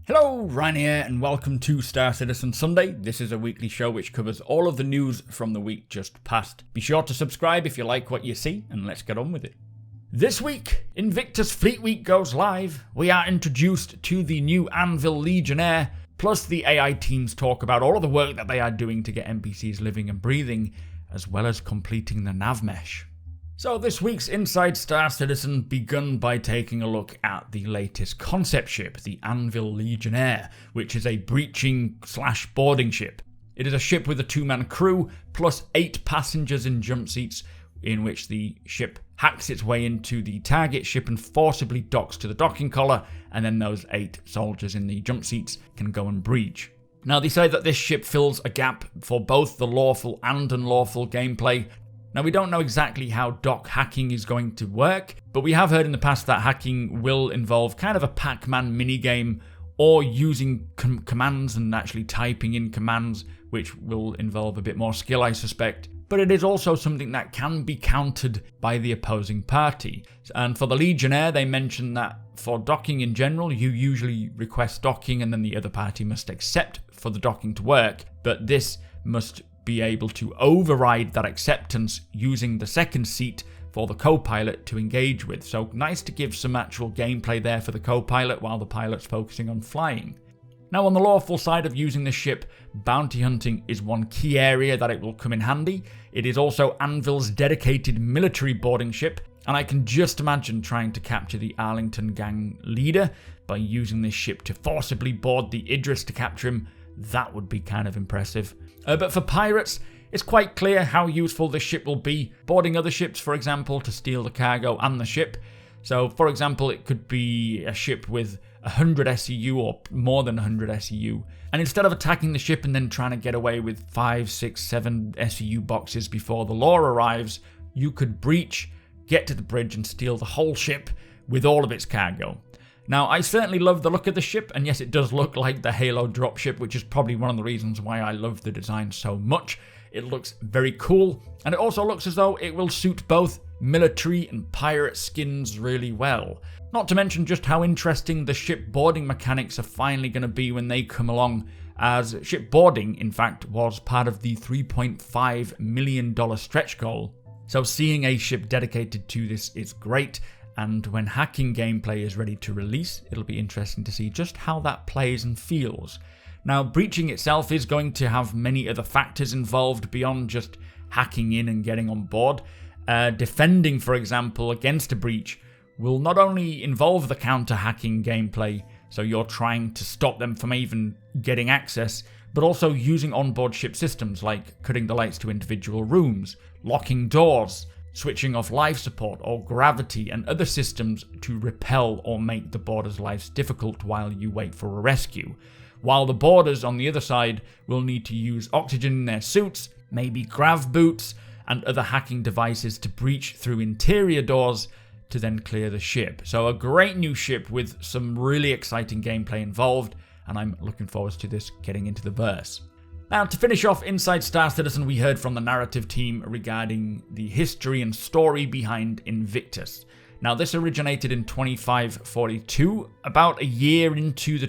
Hello, Ryan here, and welcome to Star Citizen Sunday. This is a weekly show which covers all of the news from the week just past. Be sure to subscribe if you like what you see, and let's get on with it. This week, Invictus Fleet Week goes live. We are introduced to the new Anvil Legionnaire, plus the AI teams talk about all of the work that they are doing to get NPCs living and breathing, as well as completing the NavMesh. So this week's Inside Star Citizen begun by taking a look at the latest concept ship, the Anvil Legionnaire, which is a breaching/boarding ship. It is a ship with a 2-man crew, plus 8 passengers in jump seats, in which the ship hacks its way into the target ship and forcibly docks to the docking collar, and then those 8 soldiers in the jump seats can go and breach. Now they say that this ship fills a gap for both the lawful and unlawful gameplay. Now, we don't know exactly how dock hacking is going to work, but we have heard in the past that hacking will involve kind of a Pac-Man minigame or using commands and actually typing in commands, which will involve a bit more skill, I suspect. But it is also something that can be countered by the opposing party. And for the Legionnaire, they mention that for docking in general, you usually request docking and then the other party must accept for the docking to work, but this must be able to override that acceptance using the second seat for the co-pilot to engage with. So nice to give some actual gameplay there for the co-pilot while the pilot's focusing on flying. Now, on the lawful side of using the ship, bounty hunting is one key area that it will come in handy. It is also Anvil's dedicated military boarding ship, and I can just imagine trying to capture the Arlington gang leader by using this ship to forcibly board the Idris to capture him. That would be kind of impressive. But for pirates, it's quite clear how useful this ship will be, boarding other ships, for example, to steal the cargo and the ship. So, for example, it could be a ship with 100 SEU or more than 100 SEU. And instead of attacking the ship and then trying to get away with 5, 6, 7 SEU boxes before the law arrives, you could breach, get to the bridge and steal the whole ship with all of its cargo. Now, I certainly love the look of the ship, and yes, it does look like the Halo dropship, which is probably one of the reasons why I love the design so much. It looks very cool, and it also looks as though it will suit both military and pirate skins really well. Not to mention just how interesting the ship boarding mechanics are finally going to be when they come along, as ship boarding, in fact, was part of the $3.5 million stretch goal. So seeing a ship dedicated to this is great. And when hacking gameplay is ready to release, it'll be interesting to see just how that plays and feels. Now, breaching itself is going to have many other factors involved beyond just hacking in and getting on board. Defending, for example, against a breach will not only involve the counter-hacking gameplay, so you're trying to stop them from even getting access, but also using onboard ship systems like cutting the lights to individual rooms, locking doors, switching off life support or gravity and other systems to repel or make the boarders' lives difficult while you wait for a rescue. While the boarders on the other side will need to use oxygen in their suits, maybe grav boots and other hacking devices to breach through interior doors to then clear the ship. So a great new ship with some really exciting gameplay involved, and I'm looking forward to this getting into the verse. Now, to finish off Inside Star Citizen, we heard from the narrative team regarding the history and story behind Invictus. Now, this originated in 2542, about a year into the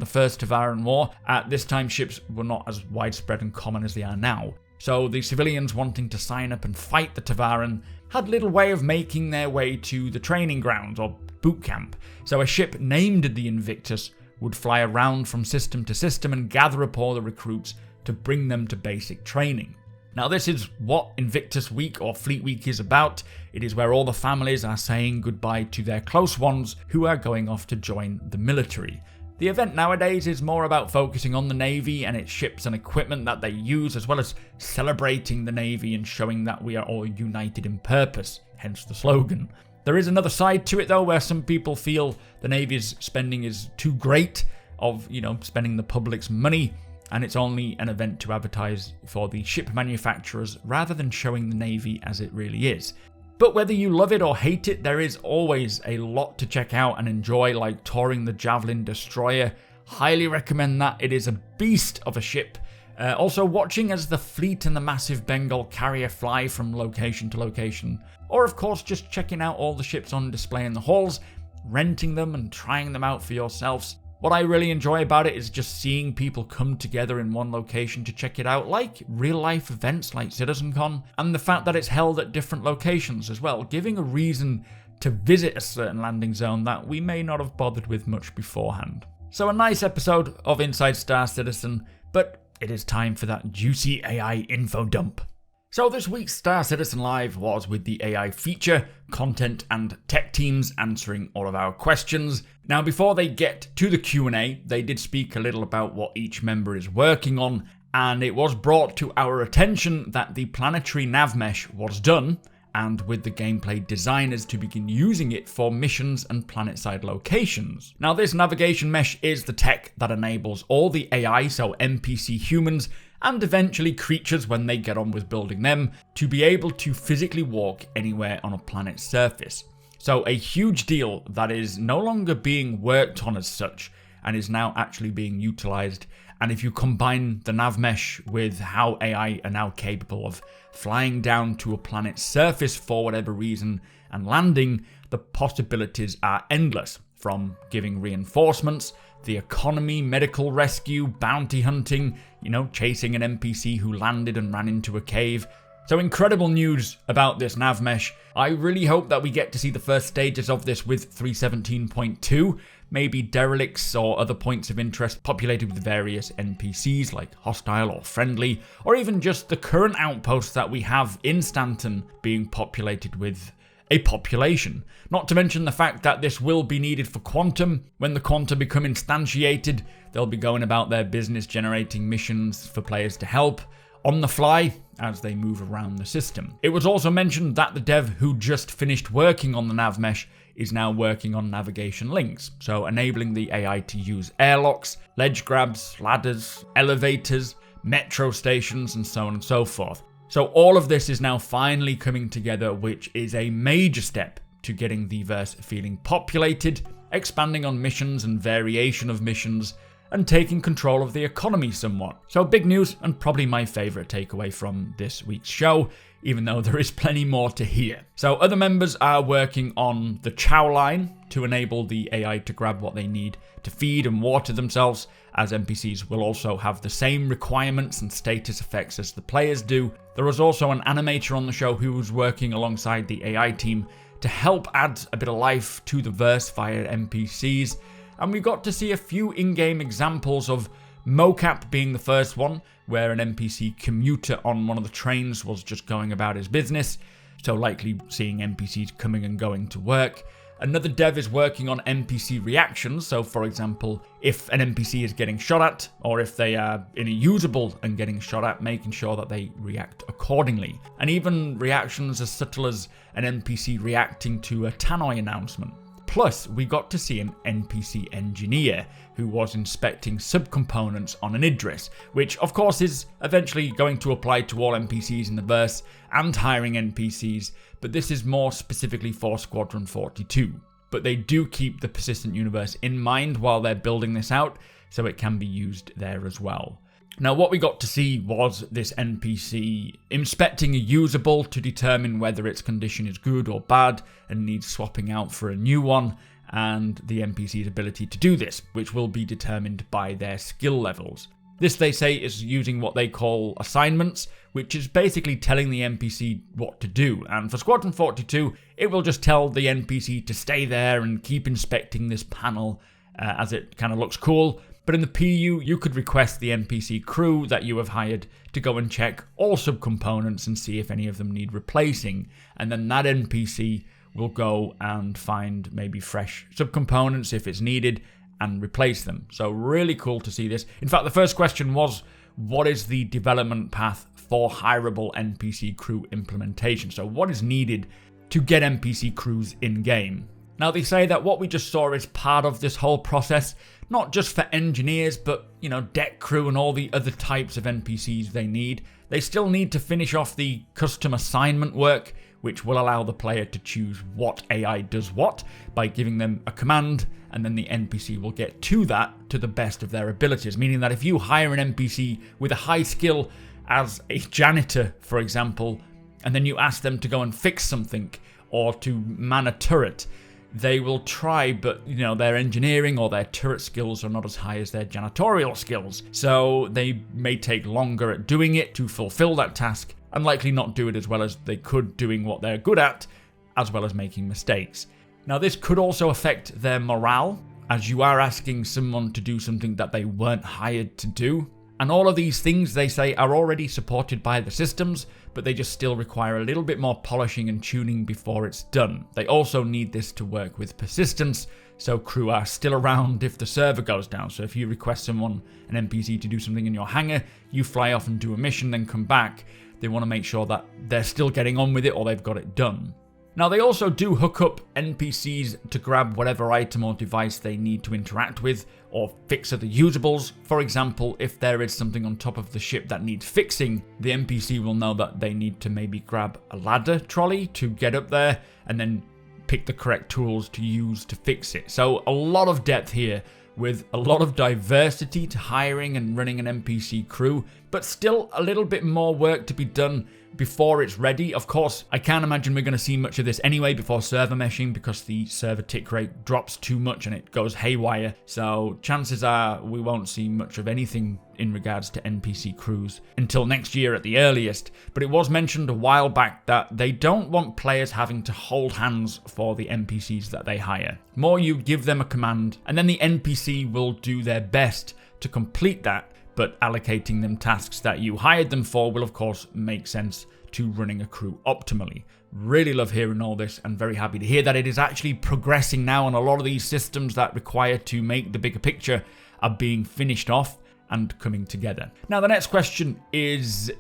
first Tavaran War. At this time, ships were not as widespread and common as they are now. So the civilians wanting to sign up and fight the Tavaran had little way of making their way to the training grounds or boot camp. So a ship named the Invictus would fly around from system to system and gather up all the recruits to bring them to basic training. Now, this is what Invictus Week or Fleet Week is about. It is where all the families are saying goodbye to their close ones who are going off to join the military. The event nowadays is more about focusing on the Navy and its ships and equipment that they use, as well as celebrating the Navy and showing that we are all united in purpose, hence the slogan. There is another side to it though, where some people feel the Navy's spending is too great, of, spending the public's money, and it's only an event to advertise for the ship manufacturers rather than showing the Navy as it really is. But whether you love it or hate it, there is always a lot to check out and enjoy, like touring the Javelin Destroyer. Highly recommend that. It is a beast of a ship. Also watching as the fleet and the massive Bengal carrier fly from location to location. Or of course just checking out all the ships on display in the halls, renting them and trying them out for yourselves. What I really enjoy about it is just seeing people come together in one location to check it out, like real-life events like CitizenCon, and the fact that it's held at different locations as well, giving a reason to visit a certain landing zone that we may not have bothered with much beforehand. So a nice episode of Inside Star Citizen, but it is time for that juicy AI info dump. So this week's Star Citizen Live was with the AI feature, content and tech teams answering all of our questions. Now before they get to the Q&A, they did speak a little about what each member is working on, and it was brought to our attention that the planetary NavMesh was done, and with the gameplay designers to begin using it for missions and planetside locations. Now this navigation mesh is the tech that enables all the AI, so NPC humans, and eventually creatures when they get on with building them, to be able to physically walk anywhere on a planet's surface. So a huge deal that is no longer being worked on as such, and is now actually being utilized. And if you combine the NavMesh with how AI are now capable of flying down to a planet's surface for whatever reason and landing, the possibilities are endless, from giving reinforcements, the economy, medical rescue, bounty hunting, chasing an NPC who landed and ran into a cave. So incredible news about this NavMesh. I really hope that we get to see the first stages of this with 317.2, maybe derelicts or other points of interest populated with various NPCs like hostile or friendly, or even just the current outposts that we have in Stanton being populated with a population. Not to mention the fact that this will be needed for Quantum. When the Quanta become instantiated, they'll be going about their business generating missions for players to help on the fly as they move around the system. It was also mentioned that the dev who just finished working on the NavMesh is now working on navigation links, so enabling the AI to use airlocks, ledge grabs, ladders, elevators, metro stations, and so on and so forth. So all of this is now finally coming together, which is a major step to getting the verse feeling populated, expanding on missions and variation of missions, and taking control of the economy somewhat. So big news, and probably my favourite takeaway from this week's show, even though there is plenty more to hear. So other members are working on the chow line to enable the AI to grab what they need to feed and water themselves, as NPCs will also have the same requirements and status effects as the players do. There was also an animator on the show who was working alongside the AI team to help add a bit of life to the verse via NPCs, and we got to see a few in-game examples of mocap being the first one, where an NPC commuter on one of the trains was just going about his business, so likely seeing NPCs coming and going to work. Another dev is working on NPC reactions, so for example, if an NPC is getting shot at, or if they are inusable and getting shot at, making sure that they react accordingly. And even reactions as subtle as an NPC reacting to a tannoy announcement. Plus, we got to see an NPC engineer who was inspecting subcomponents on an Idris, which of course is eventually going to apply to all NPCs in the verse and hiring NPCs, but this is more specifically for Squadron 42. But they do keep the persistent universe in mind while they're building this out, so it can be used there as well. Now what we got to see was this NPC inspecting a usable to determine whether its condition is good or bad and needs swapping out for a new one, and the NPC's ability to do this, which will be determined by their skill levels. This, they say, is using what they call assignments, which is basically telling the NPC what to do. And for Squadron 42, it will just tell the NPC to stay there and keep inspecting this panel as it kind of looks cool. But in the PU, you could request the NPC crew that you have hired to go and check all subcomponents and see if any of them need replacing. And then that NPC will go and find maybe fresh subcomponents if it's needed and replace them. So really cool to see this. In fact, the first question was, what is the development path for hireable NPC crew implementation? So what is needed to get NPC crews in-game? Now they say that what we just saw is part of this whole process, not just for engineers, but, deck crew and all the other types of NPCs they need. They still need to finish off the custom assignment work, which will allow the player to choose what AI does what by giving them a command, and then the NPC will get to that to the best of their abilities. Meaning that if you hire an NPC with a high skill as a janitor, for example, and then you ask them to go and fix something or to man a turret, they will try, but their engineering or their turret skills are not as high as their janitorial skills. So they may take longer at doing it to fulfill that task and likely not do it as well as they could doing what they're good at, as well as making mistakes. Now this could also affect their morale, as you are asking someone to do something that they weren't hired to do. And all of these things, they say, are already supported by the systems, but they just still require a little bit more polishing and tuning before it's done. They also need this to work with persistence, so crew are still around if the server goes down. So if you request someone, an NPC, to do something in your hangar, you fly off and do a mission, then come back, they want to make sure that they're still getting on with it or they've got it done. Now they also do hook up NPCs to grab whatever item or device they need to interact with or fix other usables. For example, if there is something on top of the ship that needs fixing, the NPC will know that they need to maybe grab a ladder trolley to get up there and then pick the correct tools to use to fix it. So a lot of depth here with a lot of diversity to hiring and running an NPC crew, but still a little bit more work to be done before it's ready. Of course, I can't imagine we're going to see much of this anyway before server meshing, because the server tick rate drops too much and it goes haywire. So chances are we won't see much of anything in regards to NPC crews until next year at the earliest. But it was mentioned a while back that they don't want players having to hold hands for the NPCs that they hire. More you give them a command and then the NPC will do their best to complete that, but allocating them tasks that you hired them for will of course make sense to running a crew optimally. Really love hearing all this and very happy to hear that it is actually progressing now, and a lot of these systems that require to make the bigger picture are being finished off and coming together. Now the next question is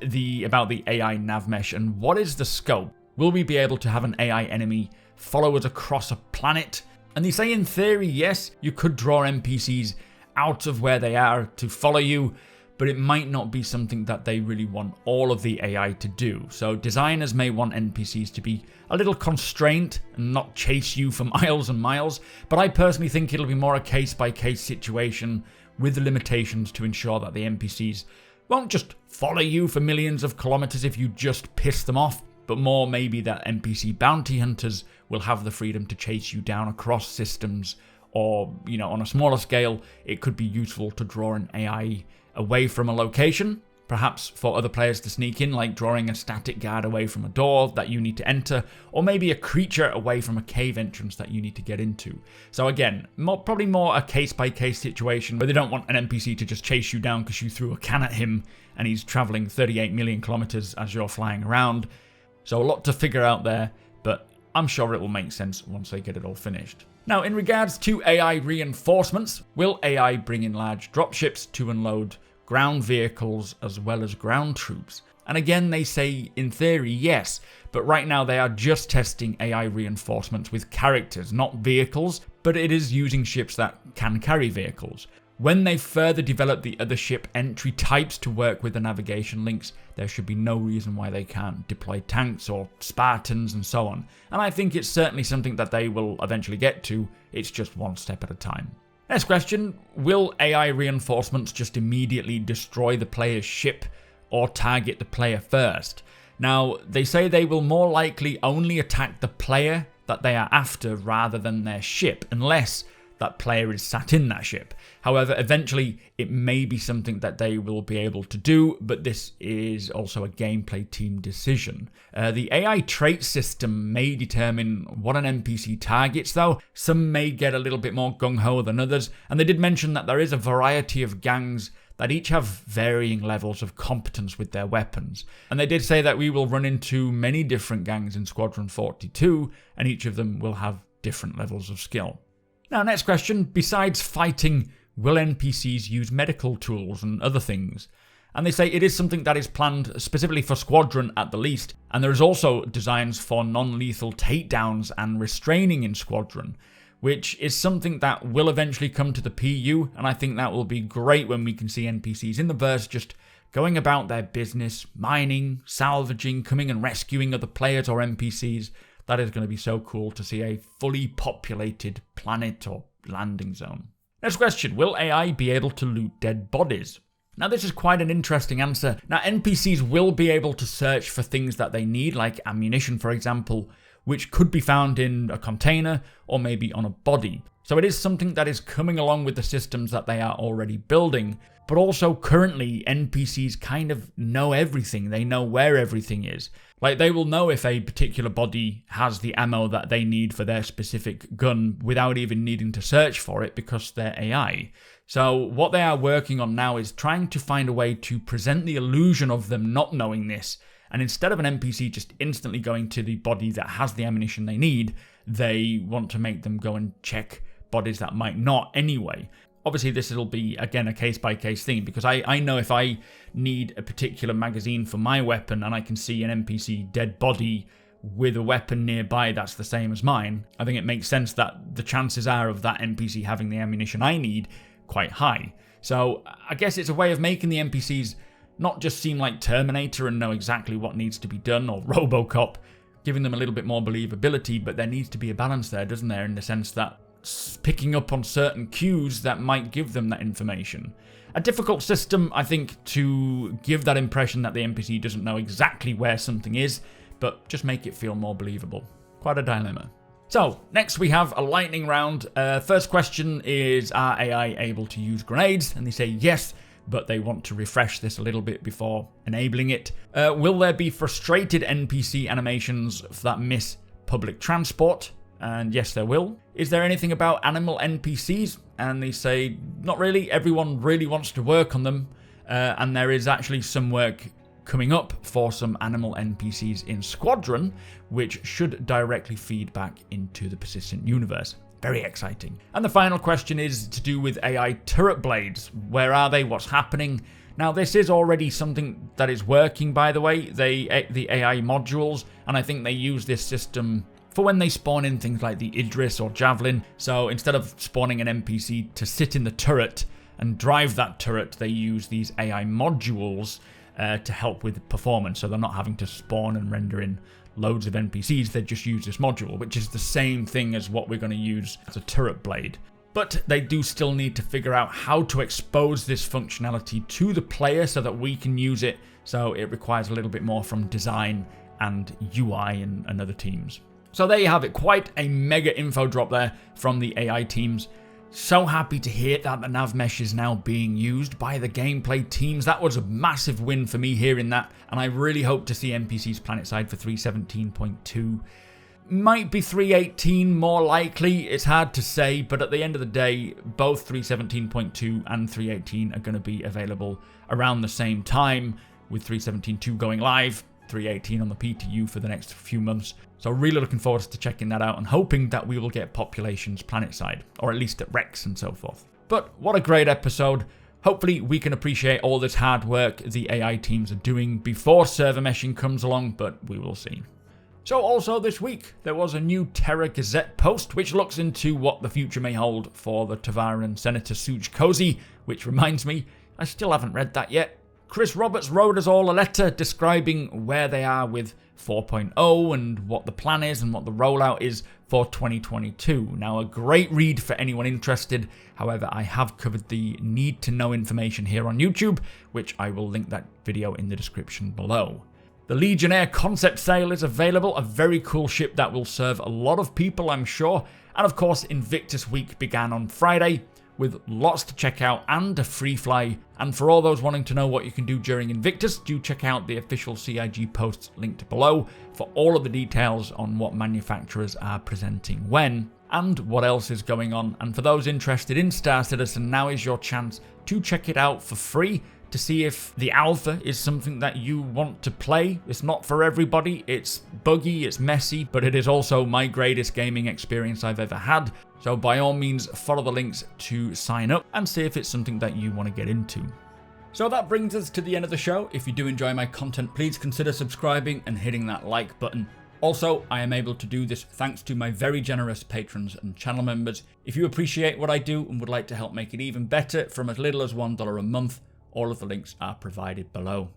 about the AI NavMesh and what is the scope? Will we be able to have an AI enemy follow us across a planet? And they say in theory, yes, you could draw NPCs out of where they are to follow you, but it might not be something that they really want all of the AI to do. So designers may want NPCs to be a little constrained and not chase you for miles and miles, but I personally think it'll be more a case-by-case situation with the limitations to ensure that the NPCs won't just follow you for millions of kilometers if you just piss them off, but more maybe that NPC bounty hunters will have the freedom to chase you down across systems. Or, on a smaller scale, it could be useful to draw an AI away from a location, perhaps for other players to sneak in, like drawing a static guard away from a door that you need to enter, or maybe a creature away from a cave entrance that you need to get into. So again, probably more a case-by-case situation where they don't want an NPC to just chase you down because you threw a can at him and he's traveling 38 million kilometers as you're flying around. So a lot to figure out there, but I'm sure it will make sense once they get it all finished. Now, in regards to AI reinforcements, will AI bring in large dropships to unload ground vehicles as well as ground troops? And again, they say in theory, yes, but right now they are just testing AI reinforcements with characters, not vehicles, but it is using ships that can carry vehicles. When they further develop the other ship entry types to work with the navigation links, there should be no reason why they can't deploy tanks or Spartans and so on. And I think it's certainly something that they will eventually get to, it's just one step at a time. Next question, will AI reinforcements just immediately destroy the player's ship or target the player first? Now, they say they will more likely only attack the player that they are after rather than their ship, unless that player is sat in that ship. However, eventually it may be something that they will be able to do, but this is also a gameplay team decision. The AI trait system may determine what an NPC targets though. Some may get a little bit more gung-ho than others, and they did mention that there is a variety of gangs that each have varying levels of competence with their weapons. And they did say that we will run into many different gangs in Squadron 42, and each of them will have different levels of skill. Now, next question, besides fighting, will NPCs use medical tools and other things? And they say it is something that is planned specifically for Squadron at the least, and there is also designs for non-lethal takedowns and restraining in Squadron, which is something that will eventually come to the PU, and I think that will be great when we can see NPCs in the verse just going about their business, mining, salvaging, coming and rescuing other players or NPCs. That is going to be so cool to see a fully populated planet or landing zone. Next question, will AI be able to loot dead bodies? Now this is quite an interesting answer. Now NPCs will be able to search for things that they need, like ammunition for example, which could be found in a container or maybe on a body. So it is something that is coming along with the systems that they are already building. But also currently NPCs kind of know everything. They know where everything is. Like they will know if a particular body has the ammo that they need for their specific gun without even needing to search for it because they're AI. So what they are working on now is trying to find a way to present the illusion of them not knowing this. And instead of an NPC just instantly going to the body that has the ammunition they need, they want to make them go and check bodies that might not anyway. Obviously, this will be, again, a case-by-case thing, because I know if I need a particular magazine for my weapon and I can see an NPC dead body with a weapon nearby that's the same as mine, I think it makes sense that the chances are of that NPC having the ammunition I need quite high. So I guess it's a way of making the NPCs not just seem like Terminator and know exactly what needs to be done, or RoboCop, giving them a little bit more believability, but there needs to be a balance there, doesn't there, in the sense that picking up on certain cues that might give them that information. A difficult system, I think, to give that impression that the NPC doesn't know exactly where something is, but just make it feel more believable. Quite a dilemma. So, next we have a lightning round. First question is, are AI able to use grenades? And they say yes, but they want to refresh this a little bit before enabling it. Will there be frustrated NPC animations that miss public transport? And yes, there will. Is there anything about animal NPCs? And they say, not really. Everyone really wants to work on them. And there is actually some work coming up for some animal NPCs in Squadron, which should directly feed back into the persistent universe. Very exciting. And the final question is to do with AI turret blades. Where are they? What's happening? Now, this is already something that is working, by the way, the AI modules, and I think they use this system for when they spawn in things like the Idris or Javelin. So instead of spawning an NPC to sit in the turret and drive that turret, they use these AI modules to help with performance. So they're not having to spawn and render in loads of NPCs, they just use this module, which is the same thing as what we're going to use as a turret blade. But they do still need to figure out how to expose this functionality to the player so that we can use it. So it requires a little bit more from design and UI and other teams. So there you have it, quite a mega info drop there from the AI teams. So happy to hear that the NavMesh is now being used by the gameplay teams. That was a massive win for me hearing that, and I really hope to see NPCs planetside for 3.17.2. Might be 3.18 more likely, it's hard to say, but at the end of the day, both 3.17.2 and 3.18 are going to be available around the same time, with 3.17.2 going live, 3.18 on the PTU for the next few months. So really looking forward to checking that out and hoping that we will get populations planetside, or at least at Rex and so forth. But what a great episode. Hopefully we can appreciate all this hard work the AI teams are doing before server meshing comes along, but we will see. So also this week, there was a new Terra Gazette post which looks into what the future may hold for the Tavaran Senator Suj Cozy, which reminds me, I still haven't read that yet. Chris Roberts wrote us all a letter describing where they are with 4.0 and what the plan is and what the rollout is for 2022. Now, a great read for anyone interested. However, I have covered the need to know information here on YouTube, which I will link that video in the description below. The Legionnaire concept sale is available, a very cool ship that will serve a lot of people, I'm sure. And of course, Invictus Week began on Friday, with lots to check out and a free fly. And for all those wanting to know what you can do during Invictus, do check out the official CIG posts linked below for all of the details on what manufacturers are presenting when and what else is going on. And for those interested in Star Citizen, now is your chance to check it out for free to see if the alpha is something that you want to play. It's not for everybody, it's buggy, it's messy, but it is also my greatest gaming experience I've ever had. So by all means, follow the links to sign up and see if it's something that you want to get into. So that brings us to the end of the show. If you do enjoy my content, please consider subscribing and hitting that like button. Also, I am able to do this thanks to my very generous patrons and channel members. If you appreciate what I do and would like to help make it even better from as little as $1 a month, all of the links are provided below.